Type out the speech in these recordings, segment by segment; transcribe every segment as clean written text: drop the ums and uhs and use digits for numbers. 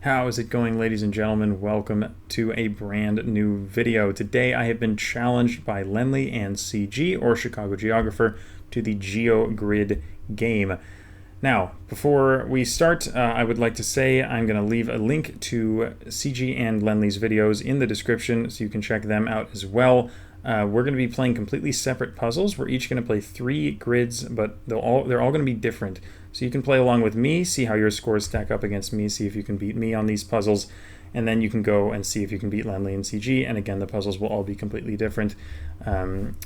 How is it going, ladies and gentlemen? Welcome to a brand new video. Today I have been challenged by Lenley and CG, or Chicago Geographer, to the GeoGrid game. Now, before we start, I would like to say I'm going to leave a link to CG and Lenley's videos in the description so you can check them out as well. We're going to be playing completely separate puzzles. We're each going to play 3 grids, but they're all going to be different. So you can play along with me, see how your scores stack up against me, see if you can beat me on these puzzles, and then you can go and see if you can beat Lenley and CG, and again, the puzzles will all be completely different.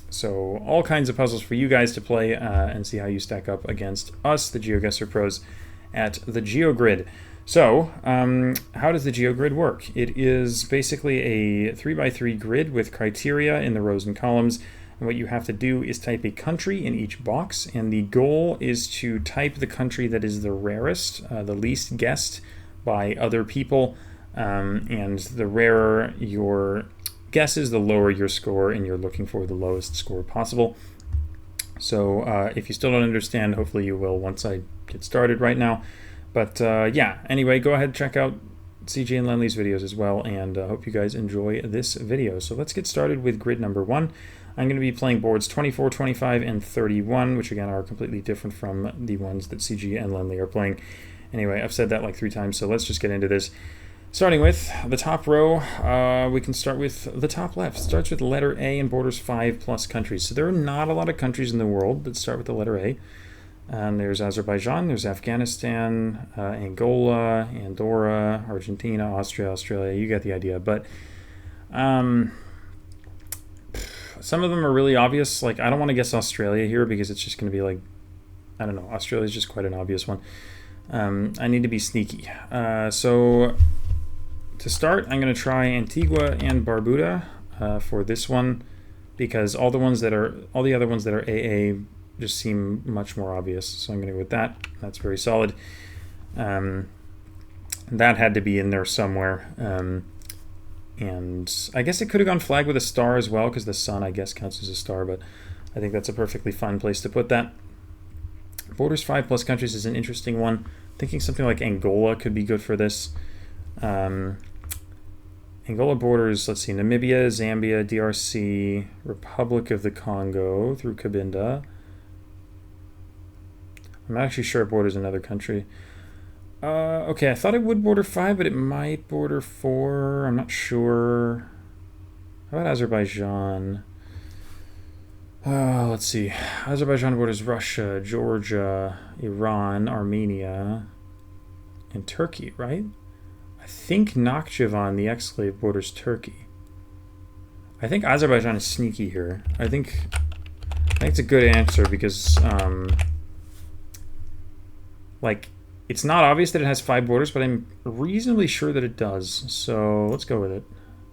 So all kinds of puzzles for you guys to play and see how you stack up against us, the GeoGuessr pros, at the GeoGrid. So, how does the GeoGrid work? It is basically a 3x3 grid with criteria in the rows and columns. And what you have to do is type a country in each box, and the goal is to type the country that is the rarest, the least guessed by other people, and the rarer your guess is, the lower your score, and you're looking for the lowest score possible. So if you still don't understand, hopefully you will once I get started right now. But yeah, anyway, go ahead and check out CG and Lenley's videos as well, and hope you guys enjoy this video. So let's get started with grid number 1. I'm going to be playing boards 24, 25, and 31, which again are completely different from the ones that CG and Lenley are playing. Anyway, I've said that like 3 times, so let's just get into this. Starting with the top row, we can start with the top left. Starts with the letter A and borders 5 plus countries. So there are not a lot of countries in the world that start with the letter A. There's Azerbaijan, there's Afghanistan, Angola, Andorra, Argentina, Austria, Australia. You get the idea. But some of them are really obvious. Like, I don't want to guess Australia here because it's just going to be like, I don't know, Australia's just quite an obvious one. I need to be sneaky. So to start, I'm going to try Antigua and Barbuda for this one, because all the other ones that are AA just seem much more obvious. So I'm going to go with that. That's very solid. That had to be in there somewhere. And I guess it could have gone flag with a star as well, because the sun, I guess, counts as a star, but I think that's a perfectly fine place to put that. Borders 5 plus countries is an interesting one. Thinking something like Angola could be good for this. Angola borders, let's see, Namibia, Zambia, DRC, Republic of the Congo through Cabinda. I'm not actually sure it borders another country. Okay, I thought it would border 5, but it might border 4. I'm not sure. How about Azerbaijan? Let's see. Azerbaijan borders Russia, Georgia, Iran, Armenia, and Turkey, right? I think Nakhchivan, the exclave, borders Turkey. I think Azerbaijan is sneaky here. I think it's a good answer because, like, it's not obvious that it has 5 borders, but I'm reasonably sure that it does. So let's go with it.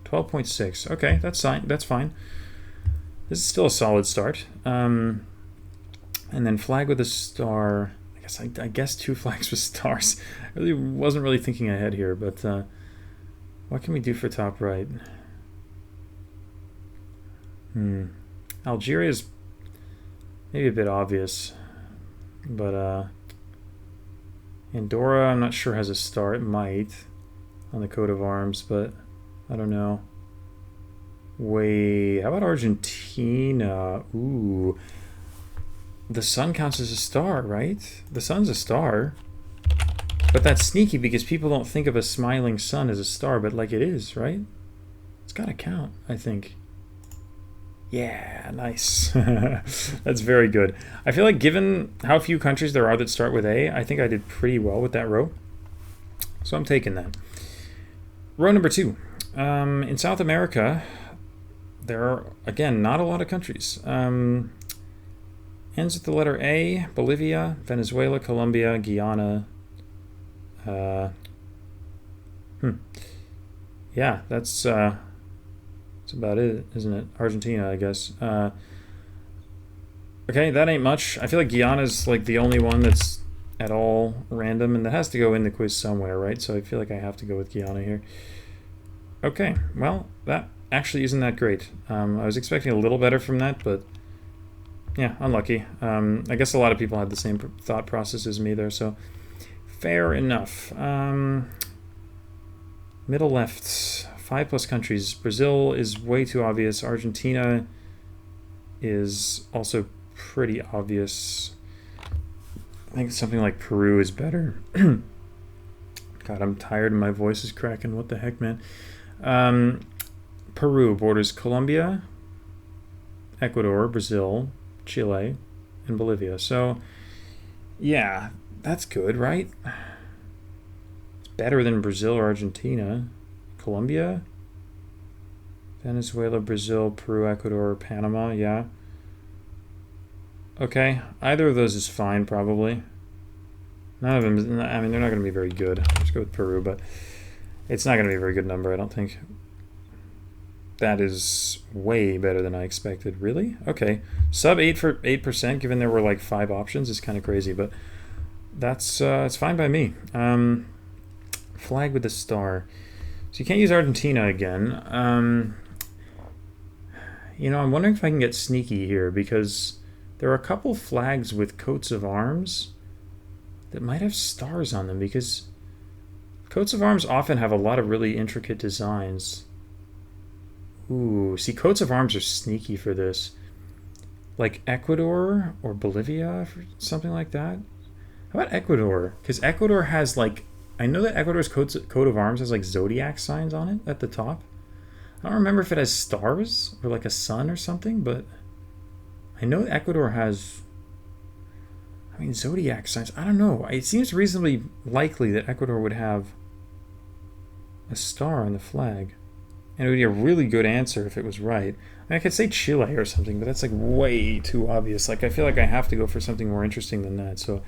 12.6. Okay, that's fine. That's fine. This is still a solid start. And then flag with a star. I guess 2 flags with stars. I really wasn't really thinking ahead here, but what can we do for top right? Algeria is maybe a bit obvious, but Andorra, I'm not sure, has a star. It might on the coat of arms, but I don't know. Wait, how about Argentina? Ooh. The sun counts as a star, right? The sun's a star. But that's sneaky because people don't think of a smiling sun as a star, but like it is, right? It's gotta count, I think. Yeah, nice. That's very good. I feel like given how few countries there are that start with A, I think I did pretty well with that row. So I'm taking that. Row number 2. In South America, there are, again, not a lot of countries. Ends with the letter A: Bolivia, Venezuela, Colombia, Guyana. Yeah, that's about it, isn't it? Argentina, I guess. Okay, that ain't much. I feel like Guyana's like the only one that's at all random, and that has to go in the quiz somewhere, right? So I feel like I have to go with Guyana here. Okay, well, that actually isn't that great. I was expecting a little better from that, but yeah, unlucky. I guess a lot of people had the same thought process as me there, so fair enough. Middle left, 5+ countries. Brazil is way too obvious. Argentina is also pretty obvious. I think something like Peru is better. God, I'm tired and my voice is cracking. What the heck, man? Peru borders Colombia, Ecuador, Brazil, Chile, and Bolivia. So, yeah, that's good, right? It's better than Brazil or Argentina. Colombia, Venezuela, Brazil, Peru, Ecuador, Panama, yeah. Okay, either of those is fine, probably. None of them, I mean, they're not going to be very good. Let's go with Peru, but it's not going to be a very good number, I don't think. That is way better than I expected. Really? Okay. Sub 8%, given there were like 5 options, is kind of crazy, but that's it's fine by me. Flag with the star. So you can't use Argentina again. You know, I'm wondering if I can get sneaky here, because there are a couple flags with coats of arms that might have stars on them, because coats of arms often have a lot of really intricate designs. Ooh, see, coats of arms are sneaky for this. Like Ecuador or Bolivia, or something like that. How about Ecuador? Because Ecuador has like, I know that Ecuador's coat of arms has like zodiac signs on it at the top. I don't remember if it has stars or like a sun or something, but I know Ecuador has, I mean, zodiac signs. I don't know. It seems reasonably likely that Ecuador would have a star on the flag. And it would be a really good answer if it was right. I mean, I could say Chile or something, but that's like way too obvious. Like, I feel like I have to go for something more interesting than that. So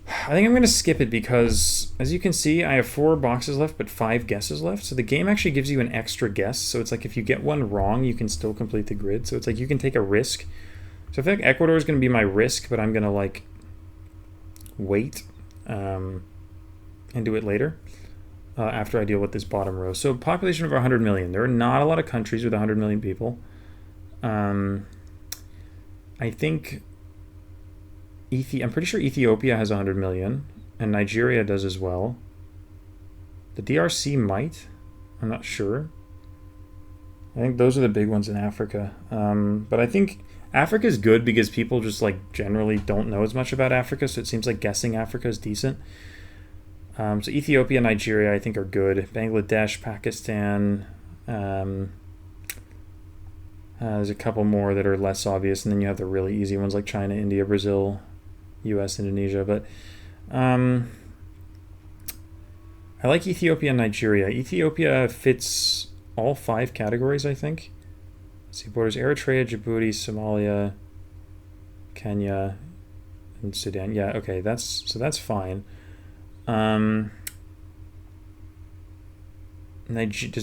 I think I'm going to skip it, because as you can see, I have 4 boxes left, but 5 guesses left. So the game actually gives you an extra guess. So it's like if you get one wrong, you can still complete the grid. So it's like you can take a risk. So I feel like Ecuador is going to be my risk, but I'm going to like wait and do it later. After I deal with this bottom row. So population of 100 million. There are not a lot of countries with 100 million people. I think I'm pretty sure Ethiopia has 100 million, and Nigeria does as well. The DRC might. I'm not sure. I think those are the big ones in Africa. But I think Africa is good because people just like generally don't know as much about Africa, so it seems like guessing Africa is decent. So Ethiopia, Nigeria, I think are good. Bangladesh, Pakistan. There's a couple more that are less obvious, and then you have the really easy ones like China, India, Brazil, US, Indonesia. But I like Ethiopia and Nigeria. Ethiopia fits all 5 categories, I think. Let's see, borders Eritrea, Djibouti, Somalia, Kenya, and Sudan. Yeah, okay, that's fine. Does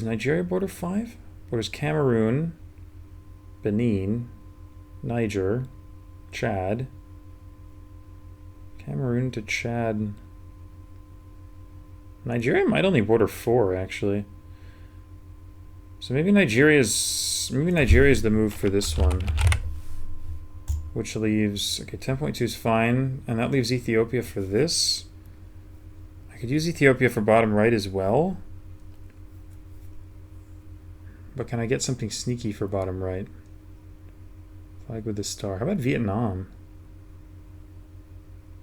Nigeria border 5? Borders Cameroon, Benin, Niger, Chad. Cameroon to Chad. Nigeria might only border 4, actually. So maybe Nigeria is the move for this one. Which leaves, okay, 10.2 is fine, and that leaves Ethiopia for this. I could use Ethiopia for bottom right as well. But can I get something sneaky for bottom right? Flag with the star. How about Vietnam?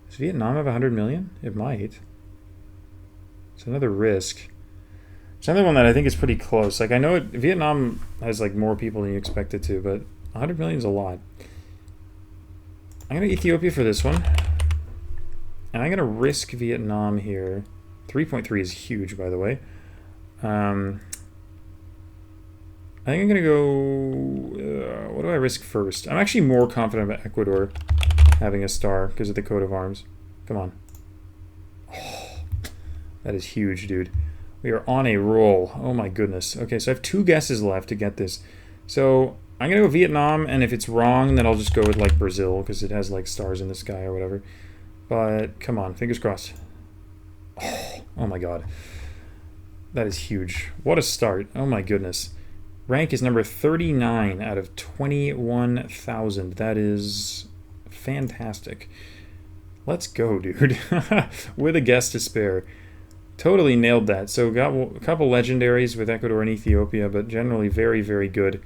Does Vietnam have 100 million? It might. It's another risk. It's another one that I think is pretty close. Like, I know Vietnam has like more people than you expect it to, but 100 million is a lot. I'm going to Ethiopia for this one. And I'm going to risk Vietnam here. 3.3 is huge, by the way. I think I'm going to go... what do I risk first? I'm actually more confident about Ecuador having a star because of the coat of arms. Come on. Oh, that is huge, dude. We are on a roll. Oh my goodness. Okay, so I have 2 guesses left to get this. So I'm going to go Vietnam, and if it's wrong, then I'll just go with like Brazil because it has like stars in the sky or whatever. But come on, fingers crossed. Oh my god. That is huge. What a start. Oh my goodness. Rank is number 39 out of 21,000. That is fantastic. Let's go, dude. With a guess to spare. Totally nailed that. So got a couple legendaries with Ecuador and Ethiopia, but generally very, very good.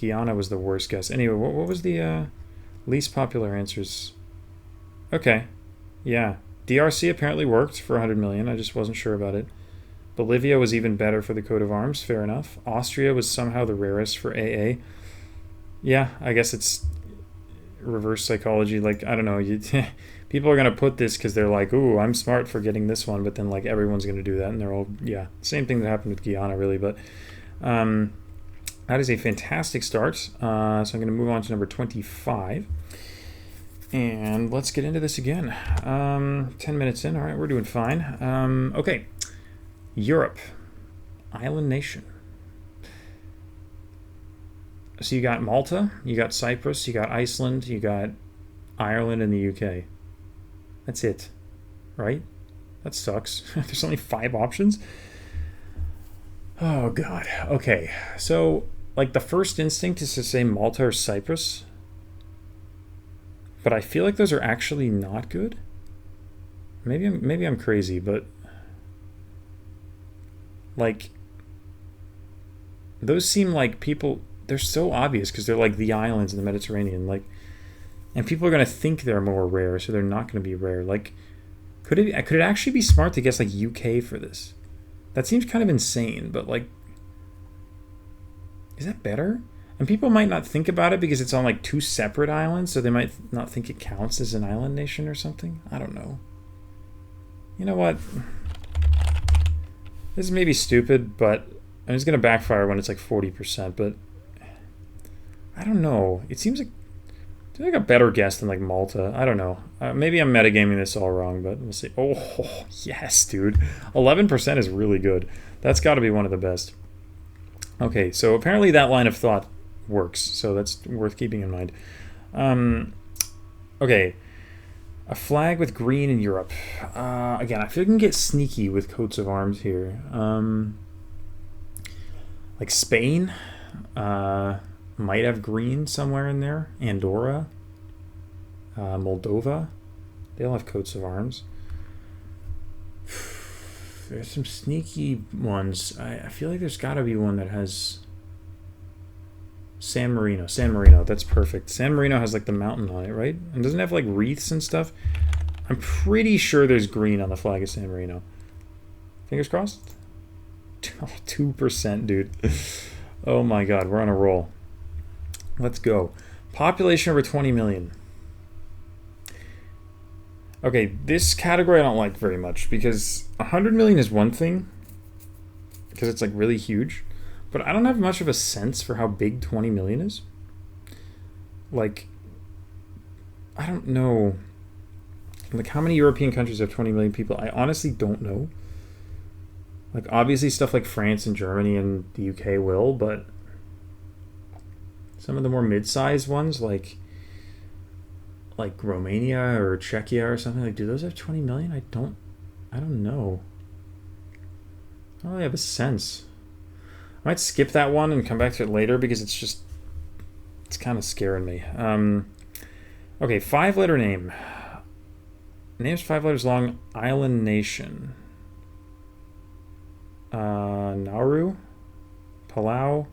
Guyana was the worst guess. Anyway, what was the least popular answers? Okay. Yeah. DRC apparently worked for 100 million. I just wasn't sure about it. Bolivia was even better for the coat of arms. Fair enough. Austria was somehow the rarest for AA. Yeah, I guess it's reverse psychology. Like, I don't know. People are going to put this because they're like, ooh, I'm smart for getting this one. But then, like, everyone's going to do that. And they're all, yeah, same thing that happened with Guyana, really. But that is a fantastic start. So I'm going to move on to number 25. And let's get into this again. 10 minutes in. All right, we're doing fine. Okay. Europe. Island nation. So you got Malta, you got Cyprus, you got Iceland, you got Ireland, and the UK. That's it. Right? That sucks. There's only 5 options. Oh, God. Okay. So, like, the first instinct is to say Malta or Cyprus. But I feel like those are actually not good. Maybe I'm crazy, but like those seem like people, they're so obvious because they're like the islands in the Mediterranean, like, and people are going to think they're more rare, so they're not going to be rare. Like, could it actually be smart to guess like UK for this? That seems kind of insane, but like, is that better? And people might not think about it because it's on like 2 separate islands, so they might not think it counts as an island nation or something. I don't know. You know what? This is maybe stupid, but it's going to backfire when it's like 40%, but I don't know. It seems like a better guess than like Malta. I don't know. Maybe I'm metagaming this all wrong, but we'll see. Oh, yes, dude. 11% is really good. That's got to be one of the best. Okay, so apparently that line of thought works, so that's worth keeping in mind. Okay, a flag with green in Europe. Again, I feel like I can get sneaky with coats of arms here. Like Spain might have green somewhere in there. Andorra, Moldova, they all have coats of arms. There's some sneaky ones. I feel like there's got to be one that has San Marino, that's perfect. San Marino has like the mountain on it, right? And doesn't it have like wreaths and stuff? I'm pretty sure there's green on the flag of San Marino. Fingers crossed? 2%, dude. Oh my god, we're on a roll. Let's go. Population over 20 million. Okay, this category I don't like very much because 100 million is one thing because it's like really huge. But I don't have much of a sense for how big 20 million is. Like, I don't know. Like, how many European countries have 20 million people? I honestly don't know. Like, obviously stuff like France and Germany and the UK will, but some of the more mid-sized ones, like Romania or Czechia or something, like, do those have 20 million? I don't know. I don't really have a sense. I might skip that one and come back to it later because it's kind of scaring me. Okay, 5-letter name. Name's 5 letters long. Island nation. Nauru, Palau,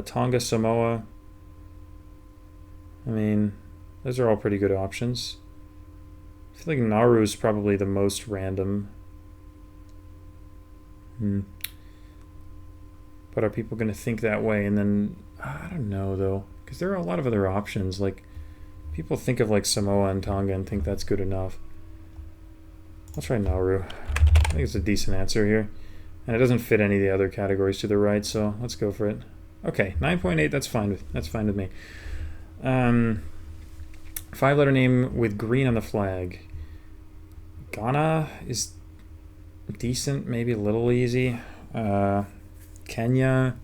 Tonga, Samoa. I mean, those are all pretty good options. I feel like Nauru is probably the most random. But are people going to think that way? And then, I don't know, though. Because there are a lot of other options. Like, people think of, like, Samoa and Tonga and think that's good enough. I'll try Nauru. I think it's a decent answer here. And it doesn't fit any of the other categories to the right, so let's go for it. Okay, 9.8, that's fine with me. 5-letter name with green on the flag. Ghana is decent, maybe a little easy. Kenya.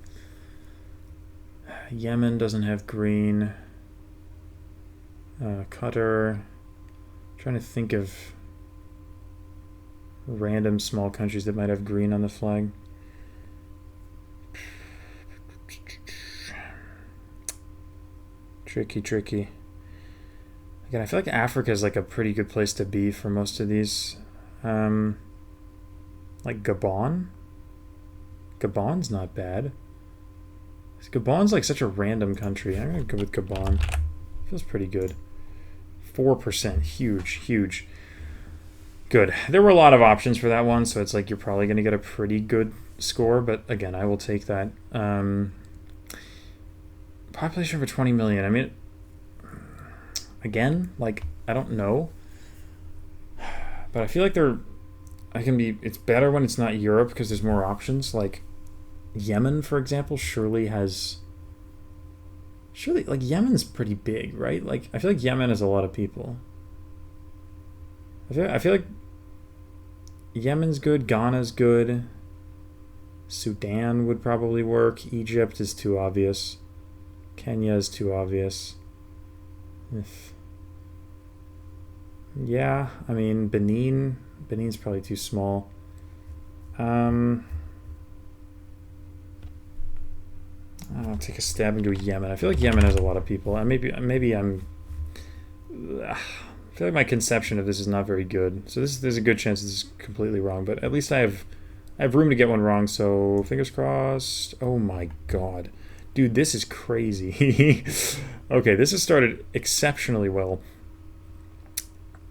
Yemen doesn't have green. Qatar. Trying to think of random small countries that might have green on the flag. Tricky. Again, I feel like Africa is like a pretty good place to be for most of these. Like Gabon? Gabon's not bad. Gabon's like such a random country. I'm gonna go with Gabon. Feels pretty good. 4%. Huge, huge. Good. There were a lot of options for that one, so it's like you're probably gonna get a pretty good score, but again, I will take that. Population for 20 million. I mean, again, like, I don't know. But I feel like it's better when it's not Europe because there's more options. Like, Yemen, for example, surely, like, Yemen's pretty big, right? Like, I feel like Yemen has a lot of people. I feel like Yemen's good, Ghana's good, Sudan would probably work, Egypt is too obvious, Kenya is too obvious. Yeah, I mean, Benin's probably too small. I'll take a stab and go Yemen. I feel like Yemen has a lot of people. Maybe I feel like my conception of this is not very good. So there's a good chance this is completely wrong, but at least I have room to get one wrong, so fingers crossed. Oh my god. Dude, this is crazy. Okay, this has started exceptionally well.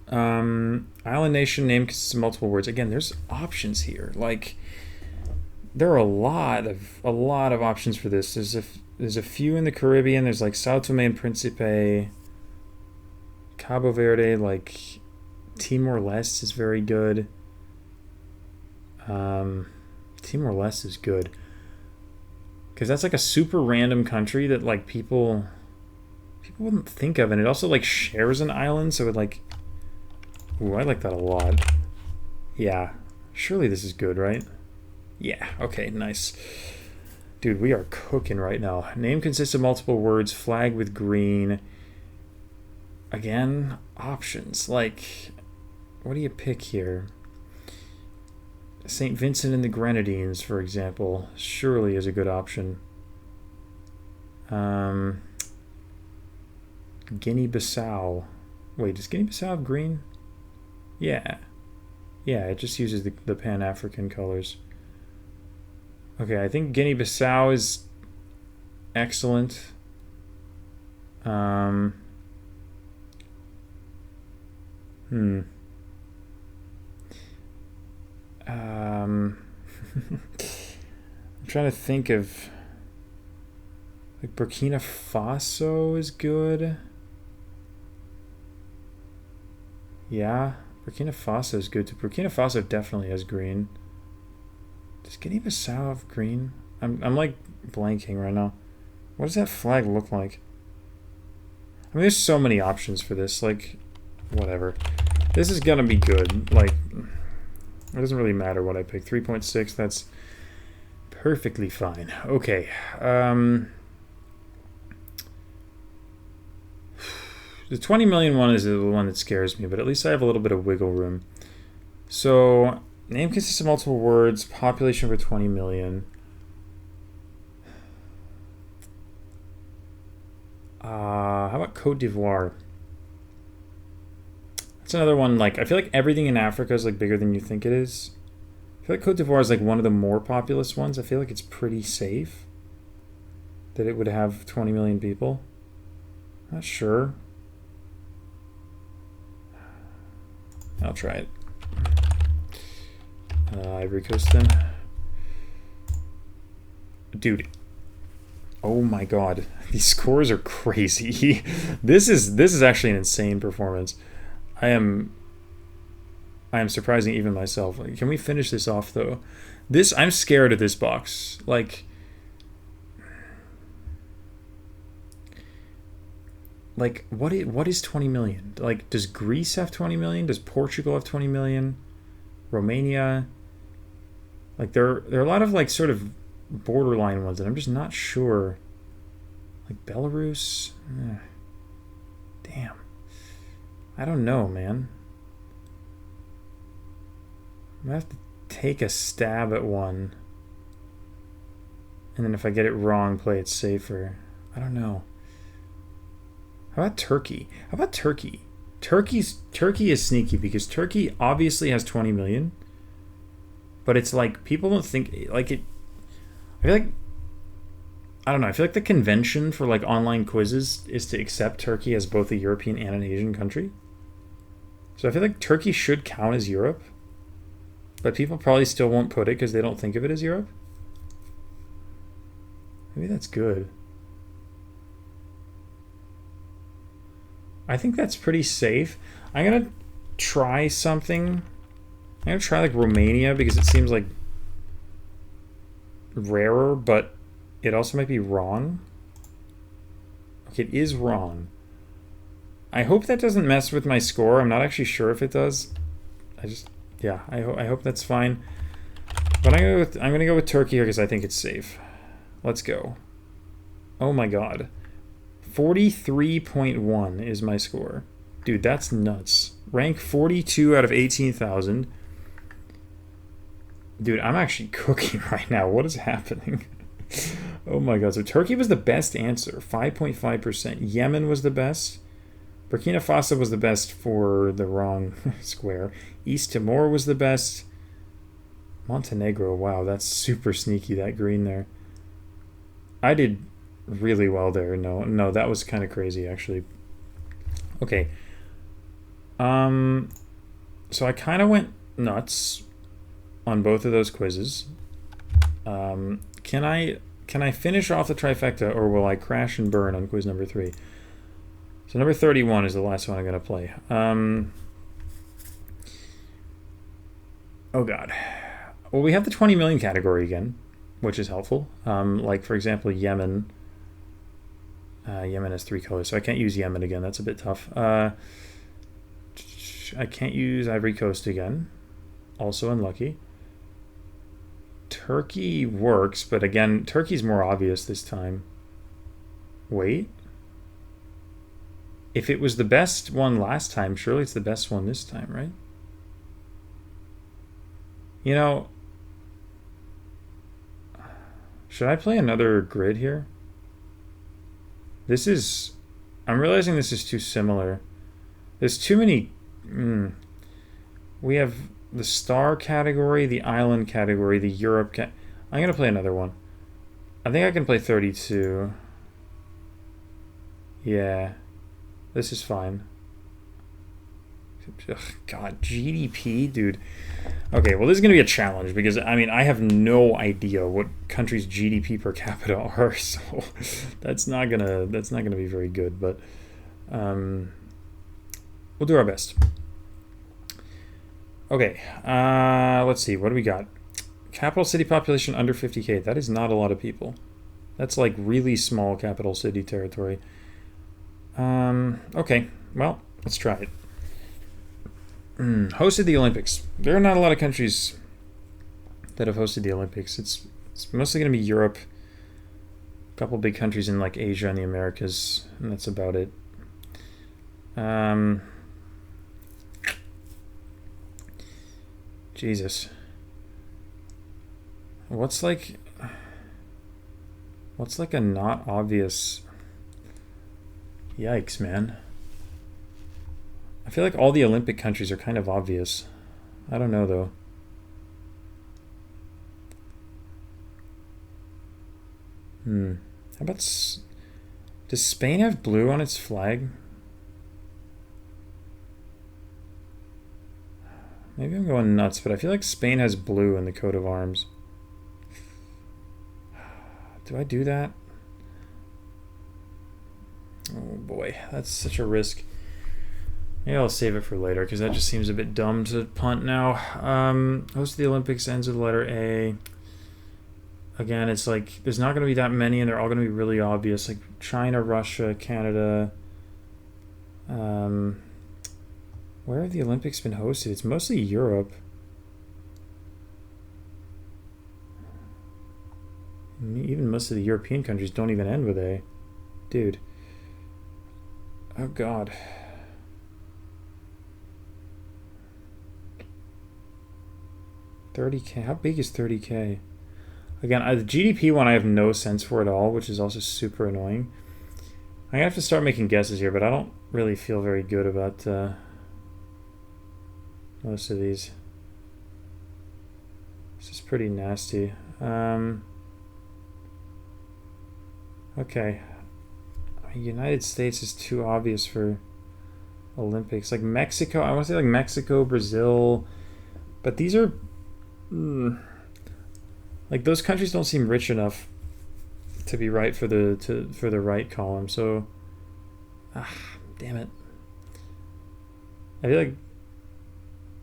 Island nation name consists of multiple words. Again, there's options here. Like, there are a lot of options for this. There's a few in the Caribbean. There's like Sao Tome and Principe, Cabo Verde, like Timor-Leste is very good. Timor-Leste is good because that's like a super random country that like people wouldn't think of, and it also like shares an island, so it like, ooh, I like that a lot. Yeah, surely this is good, right? Yeah, okay, nice. Dude, we are cooking right now. Name consists of multiple words, flag with green. Again, options. Like, what do you pick here? St. Vincent and the Grenadines, for example, surely is a good option. Guinea-Bissau. Wait, does Guinea-Bissau have green? Yeah. Yeah, it just uses the Pan-African colors. Okay, I think Guinea-Bissau is excellent. I'm trying to think of, like, Burkina Faso is good. Yeah, Burkina Faso is good too. Burkina Faso definitely has green. Does Guinea-Bissau have green? I'm like blanking right now. What does that flag look like? I mean, there's so many options for this. Like, whatever. This is gonna be good. Like, it doesn't really matter what I pick. 3.6. That's perfectly fine. Okay. The 20 million one is the one that scares me, but at least I have a little bit of wiggle room. So, name consists of multiple words, population over 20 million. How about Cote d'Ivoire? That's another one, like, I feel like everything in Africa is, like, bigger than you think it is. I feel like Cote d'Ivoire is, like, one of the more populous ones. I feel like it's pretty safe that it would have 20 million people. Not sure. I'll try it. Ivory Coast then. Dude. Oh my god. These scores are crazy. This is actually an insane performance. I am surprising even myself. Like, can we finish this off though? I'm scared of this box. Like what is 20 million? Like, does Greece have 20 million? Does Portugal have 20 million? Romania? Like, there are a lot of, like, sort of borderline ones that I'm just not sure. Like Belarus? Damn. I don't know, man. I'm gonna have to take a stab at one. And then if I get it wrong, play it safer. I don't know. How about Turkey? How about Turkey? Turkey is sneaky because Turkey obviously has 20 million. but it's like people don't think like it. I feel like I don't know. I feel like the convention for like online quizzes is to accept Turkey as both a European and an Asian country. So I feel like Turkey should count as Europe, but people probably still won't put it because they don't think of it as Europe. Maybe that's good. I think that's pretty safe. I'm gonna try something. I'm gonna try like Romania because it seems like rarer, but it also might be wrong. Okay, it is wrong. I hope that doesn't mess with my score. I'm not actually sure if it does. I hope that's fine. But I'm gonna go with Turkey here because I think it's safe. Let's go. Oh my god. 43.1 is my score. Dude, that's nuts. Rank 42 out of 18,000. Dude, I'm actually cooking right now. What is happening? Oh my god. So Turkey was the best answer. 5.5%. Yemen was the best. Burkina Faso was the best for the wrong square. East Timor was the best. Montenegro. Wow, that's super sneaky, that green there. I did really well there. No, that was kind of crazy, actually. Okay. So I kind of went nuts on both of those quizzes. Can I finish off the trifecta, or will I crash and burn on quiz number 3? So number 31 is the last one I'm going to play. Oh god. Well, we have the 20 million category again, which is helpful. Like, for example, Yemen. Yemen has 3 colors, so I can't use Yemen again. That's a bit tough. I can't use Ivory Coast again. Also unlucky. Turkey works, but again, Turkey's more obvious this time. Wait. If it was the best one last time, surely it's the best one this time, right? You know, should I play another grid here? I'm realizing this is too similar. There's too many. We have the star category, the island category, the Europe I'm going to play another one. I think I can play 32. Yeah. This is fine. Ugh, god, GDP, dude. Okay, well, this is going to be a challenge because, I mean, I have no idea what countries' GDP per capita are, so that's not gonna be very good, but we'll do our best. Okay, let's see, what do we got? Capital city population under 50K. That is not a lot of people. That's like really small capital city territory. Okay, well, let's try it. Hosted the Olympics. There are not a lot of countries that have hosted the Olympics. It's mostly going to be Europe, a couple big countries in like Asia and the Americas, and that's about it. Jesus. What's like a not obvious... Yikes, man. I feel like all the Olympic countries are kind of obvious. I don't know, though. How about... Does Spain have blue on its flag? Maybe I'm going nuts, but I feel like Spain has blue in the coat of arms. Do I do that? Oh boy, that's such a risk. Maybe I'll save it for later because that just seems a bit dumb to punt now. Host of the Olympics ends with the letter A. Again, it's like there's not going to be that many, and they're all going to be really obvious, like China, Russia, Canada. Where have the Olympics been hosted? It's mostly Europe. Even most of the European countries don't even end with A. Dude. Oh god. $30K. How big is $30K? Again, the GDP one I have no sense for at all, which is also super annoying. I'm gonna have to start making guesses here, but I don't really feel very good about most of these. This is pretty nasty. Okay. United States is too obvious for Olympics. Like Mexico, I want to say like Mexico, Brazil, but these are like those countries don't seem rich enough to be right for the right column. So, damn it. I feel like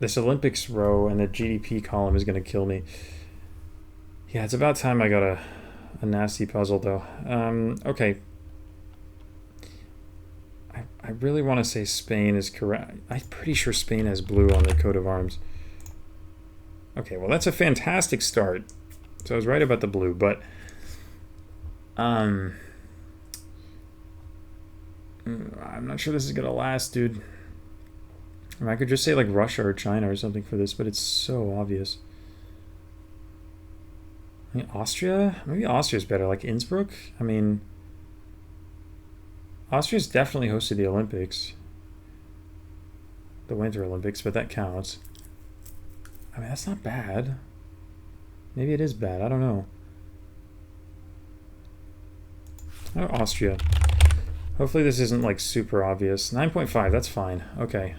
this Olympics row and the GDP column is going to kill me. Yeah, it's about time I got a nasty puzzle though. Okay. I really want to say Spain is correct. I'm pretty sure Spain has blue on their coat of arms. Okay, well that's a fantastic start. So I was right about the blue, but I'm not sure this is gonna last, dude. I could just say like Russia or China or something for this, but it's so obvious. I mean, Austria? Maybe Austria's better, like Innsbruck? I mean, Austria's definitely hosted the Olympics. The Winter Olympics, but that counts. I mean, that's not bad. Maybe it is bad, I don't know. Oh, Austria. Hopefully this isn't like super obvious. 9.5, that's fine. Okay.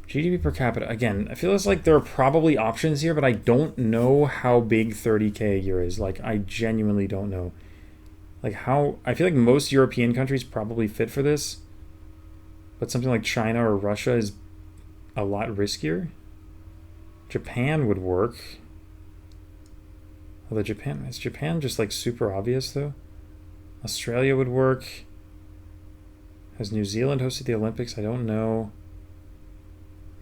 GDP per capita. Again, I feel like there are probably options here, but I don't know how big 30K a year is. Like, I genuinely don't know. Like how, I feel like most European countries probably fit for this, but something like China or Russia is a lot riskier. Japan would work. Although is Japan just like super obvious though? Australia would work. Has New Zealand hosted the Olympics? I don't know.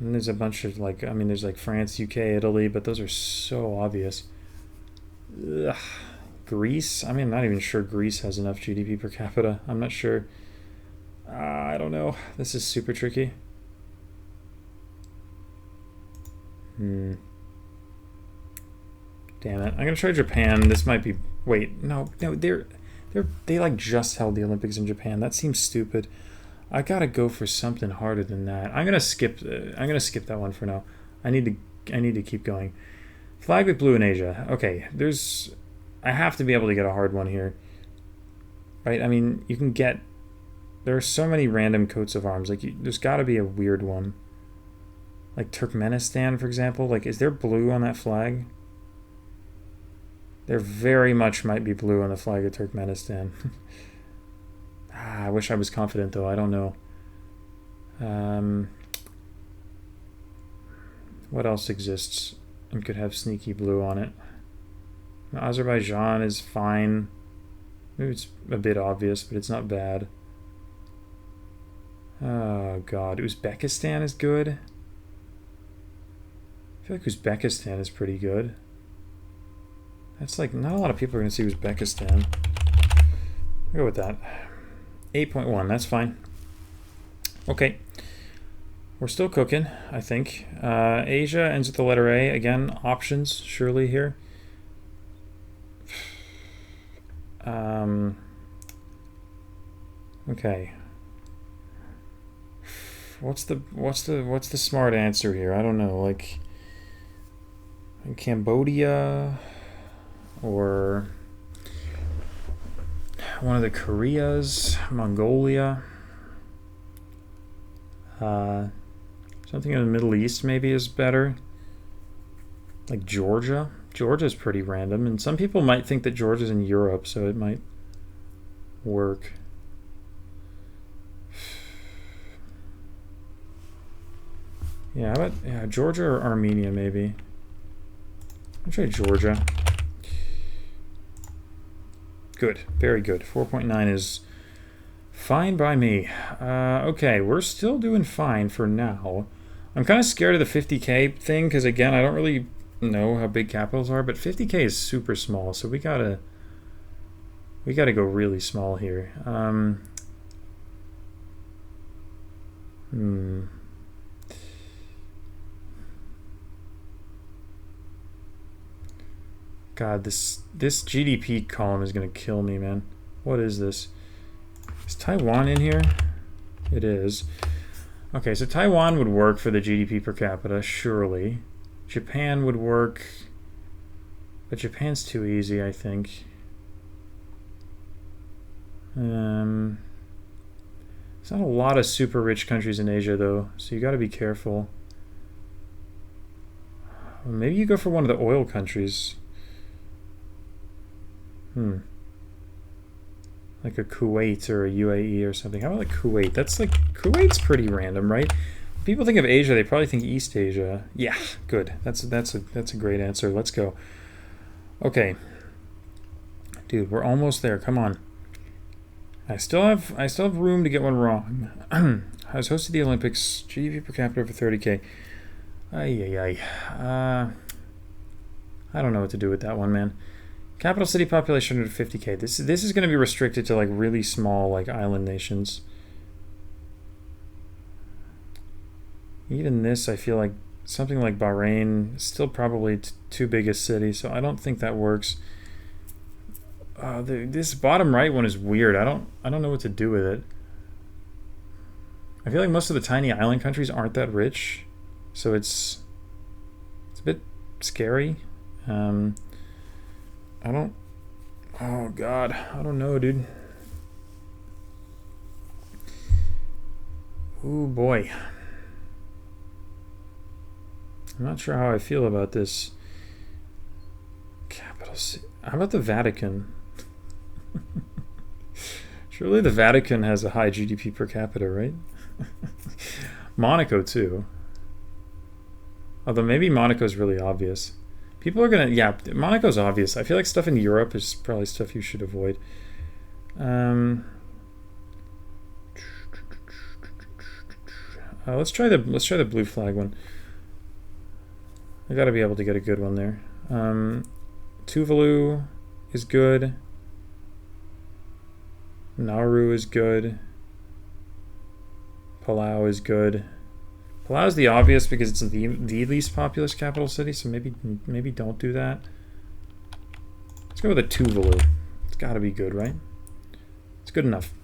And there's a bunch of like, I mean, there's like France, UK, Italy, but those are so obvious. Ugh. Greece? I mean, I'm not even sure Greece has enough GDP per capita. I'm not sure. I don't know. This is super tricky. Damn it. I'm gonna try Japan. This might be. Wait, no, they like just held the Olympics in Japan. That seems stupid. I gotta go for something harder than that. I'm gonna skip that one for now. I need to keep going. Flag with blue in Asia. Okay, I have to be able to get a hard one here. Right? I mean, you can get. There are so many random coats of arms. Like, there's got to be a weird one. Like Turkmenistan, for example. Like, is there blue on that flag? There very much might be blue on the flag of Turkmenistan. I wish I was confident, though. I don't know. What else exists and could have sneaky blue on it? Azerbaijan is fine. Maybe it's a bit obvious, but it's not bad. Oh, God. Uzbekistan is good. I feel like Uzbekistan is pretty good. That's like, not a lot of people are going to see Uzbekistan. I'll go with that. 8.1, that's fine. Okay. We're still cooking, I think. Asia ends with the letter A. Again, options, surely here. Okay. What's the smart answer here? I don't know. Like Cambodia or one of the Koreas, Mongolia. Something in the Middle East maybe is better. Like Georgia. Georgia's pretty random, and some people might think that Georgia's in Europe, so it might work. Yeah, how about Georgia or Armenia maybe? I'll try Georgia. Good, very good. 4.9 is fine by me. Okay, we're still doing fine for now. I'm kind of scared of the 50K thing because, again, I don't really know how big capitals are, but 50K is super small, so we gotta go really small here. God, this GDP column is gonna kill me, man. What is this? Is Taiwan in here? It is. Okay, so Taiwan would work for the GDP per capita, surely. Japan would work, but Japan's too easy, I think. There's not a lot of super rich countries in Asia, though, so you got to be careful. Maybe you go for one of the oil countries. Like a Kuwait or a UAE or something. How about like Kuwait? That's like, Kuwait's pretty random, right? When people think of Asia, they probably think East Asia. Yeah, good. That's a great answer. Let's go. Okay. Dude, we're almost there. Come on. I still have room to get one wrong. I was hosted the Olympics. GDP per capita over 30K. I don't know what to do with that one, man. Capital city population under 50K. This is going to be restricted to like really small like island nations. Even this, I feel like something like Bahrain, still probably too big a city, so I don't think that works. This bottom right one is weird. I don't know what to do with it. I feel like most of the tiny island countries aren't that rich, so it's a bit scary. Oh god, I don't know, dude. Ooh boy. I'm not sure how I feel about this. Capital city. How about the Vatican? Surely the Vatican has a high GDP per capita, right? Monaco too. Although maybe Monaco's really obvious. People are gonna, yeah, Monaco's obvious. I feel like stuff in Europe is probably stuff you should avoid. Let's try the blue flag one. I gotta be able to get a good one there. Tuvalu is good. Nauru is good. Palau is good. Palau is the obvious because it's the least populous capital city, so maybe don't do that. Let's go with a Tuvalu. It's got to be good, right? It's good enough.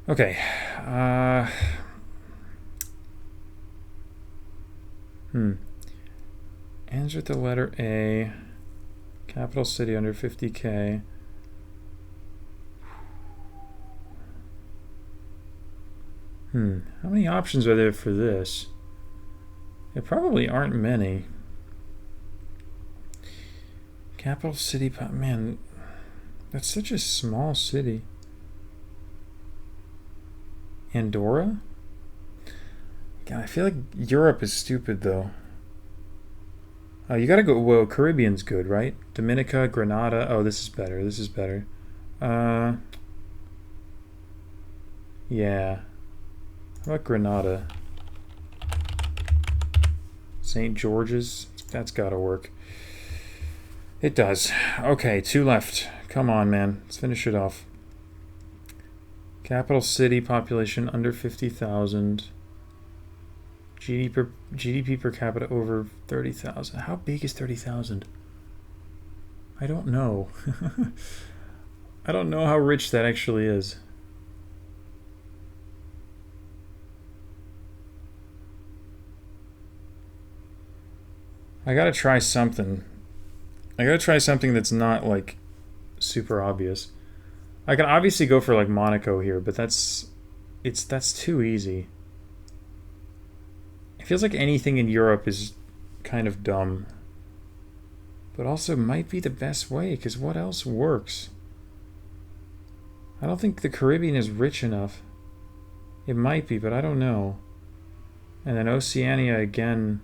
Okay. Ends with the letter A. Capital city under 50K. How many options are there for this? There probably aren't many. Capital city, man, that's such a small city. Andorra? God, I feel like Europe is stupid though. You gotta go, well, Caribbean's good, right? Dominica, Grenada. Oh, this is better. This is better. Yeah. How about Grenada? St. George's? That's gotta work. It does. Okay, 2 left. Come on, man. Let's finish it off. Capital city, population under 50,000. GDP per capita over 30,000. How big is 30,000? I don't know. I don't know how rich that actually is. I gotta try something. I gotta try something that's not like super obvious. I can obviously go for like Monaco here, but that's too easy. It feels like anything in Europe is kind of dumb, but also might be the best way, because what else works? I don't think the Caribbean is rich enough. It might be, but I don't know. And then Oceania again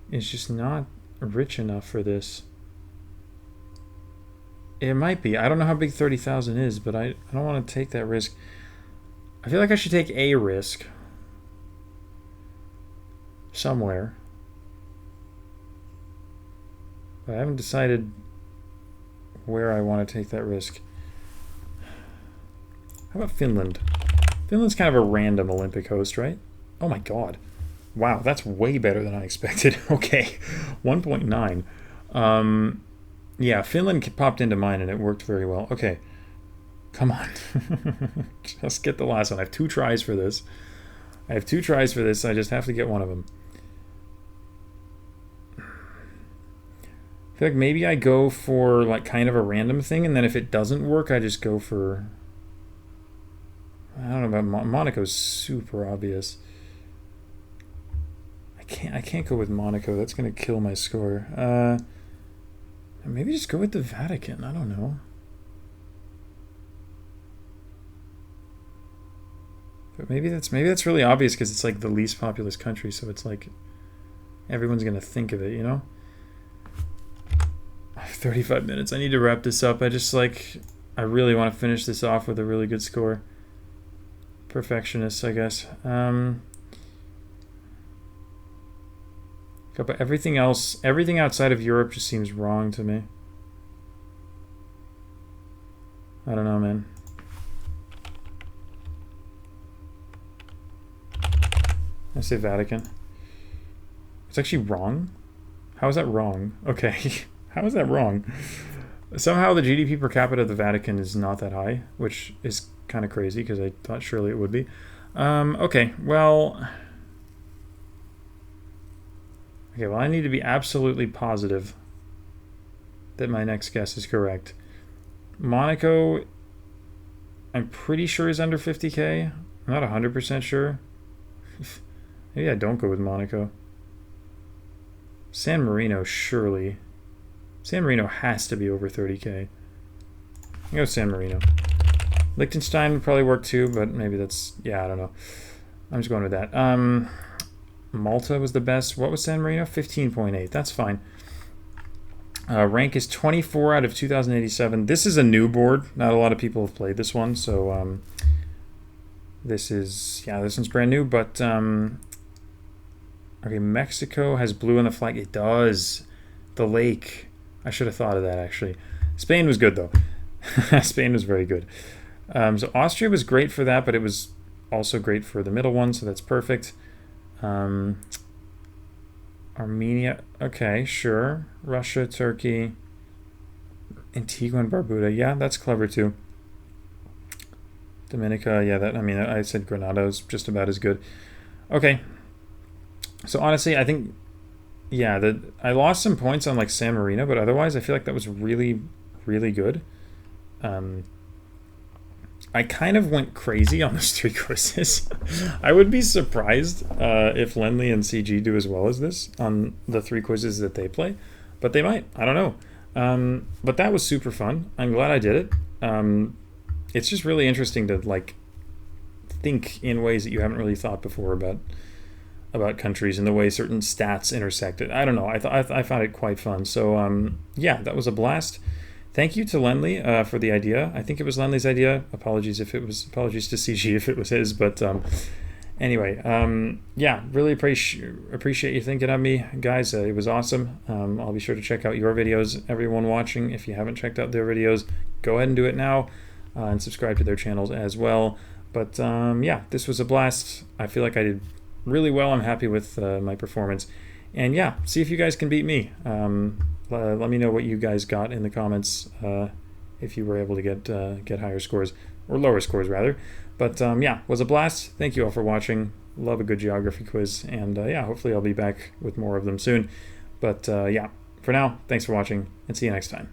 is just not rich enough for this. It might be. I don't know how big 30,000 is, but I don't want to take that risk. I feel like I should take a risk somewhere, but I haven't decided where I want to take that risk. How about Finland? Finland's kind of a random Olympic host, right? Oh my god. Wow, that's way better than I expected. Okay, 1.9. Yeah, Finland popped into mine and it worked very well. Okay, come on. Just get the last one. I have 2 tries for this. I just have to get one of them. feel like maybe I go for like kind of a random thing, and then if it doesn't work, I just go for... I don't know about Monaco's super obvious. I can't go with Monaco. That's gonna kill my score. Maybe just go with the Vatican. I don't know. But maybe that's really obvious because it's like the least populous country, so it's like everyone's gonna think of it, you know? 35 minutes. I need to wrap this up. I really want to finish this off with a really good score. Perfectionist, I guess. But everything else, everything outside of Europe just seems wrong to me. I don't know, man. I say Vatican. It's actually wrong? How is that wrong? Okay. How is that wrong? Somehow the GDP per capita of the Vatican is not that high, which is kind of crazy because I thought surely it would be. Okay, well... Okay, well I need to be absolutely positive that my next guess is correct. Monaco, I'm pretty sure is under 50k. I'm not 100% sure. Maybe I don't go with Monaco. San Marino, surely. San Marino has to be over 30k. I'll go San Marino. Liechtenstein would probably work too, but maybe that's... Yeah, I don't know. I'm just going with that. Malta was the best. What was San Marino? 15.8. That's fine. Rank is 24 out of 2087. This is a new board. Not a lot of people have played this one, so this one's brand new, but okay, Mexico has blue on the flag. It does. The lake. I should have thought of that, actually. Spain was good, though. Spain was very good. So Austria was great for that, but it was also great for the middle one, so that's perfect. Armenia, okay, sure. Russia, Turkey, Antigua and Barbuda, yeah, that's clever too. Dominica, yeah, I said Grenada is just about as good. Okay, so honestly, I think, yeah, I lost some points on like San Marino, but otherwise, I feel like that was really, really good. I kind of went crazy on those 3 quizzes. I would be surprised if Lenley and CG do as well as this on the 3 quizzes that they play, but they might. I don't know. But that was super fun. I'm glad I did it. It's just really interesting to like think in ways that you haven't really thought before about countries and the way certain stats intersect. I don't know. I found it quite fun. So yeah, that was a blast. Thank you to Lenley for the idea. I think it was Lenley's idea. Apologies to CG if it was his. But anyway, yeah, really appreciate you thinking of me, guys. It was awesome. I'll be sure to check out your videos. Everyone watching, if you haven't checked out their videos, go ahead and do it now and subscribe to their channels as well. But yeah, this was a blast. I feel like I did really well. I'm happy with my performance. And yeah, see if you guys can beat me. Let me know what you guys got in the comments if you were able to get higher scores, or lower scores rather. But yeah, was a blast. Thank you all for watching. Love a good geography quiz, and yeah, hopefully I'll be back with more of them soon. But yeah, for now, thanks for watching, and see you next time.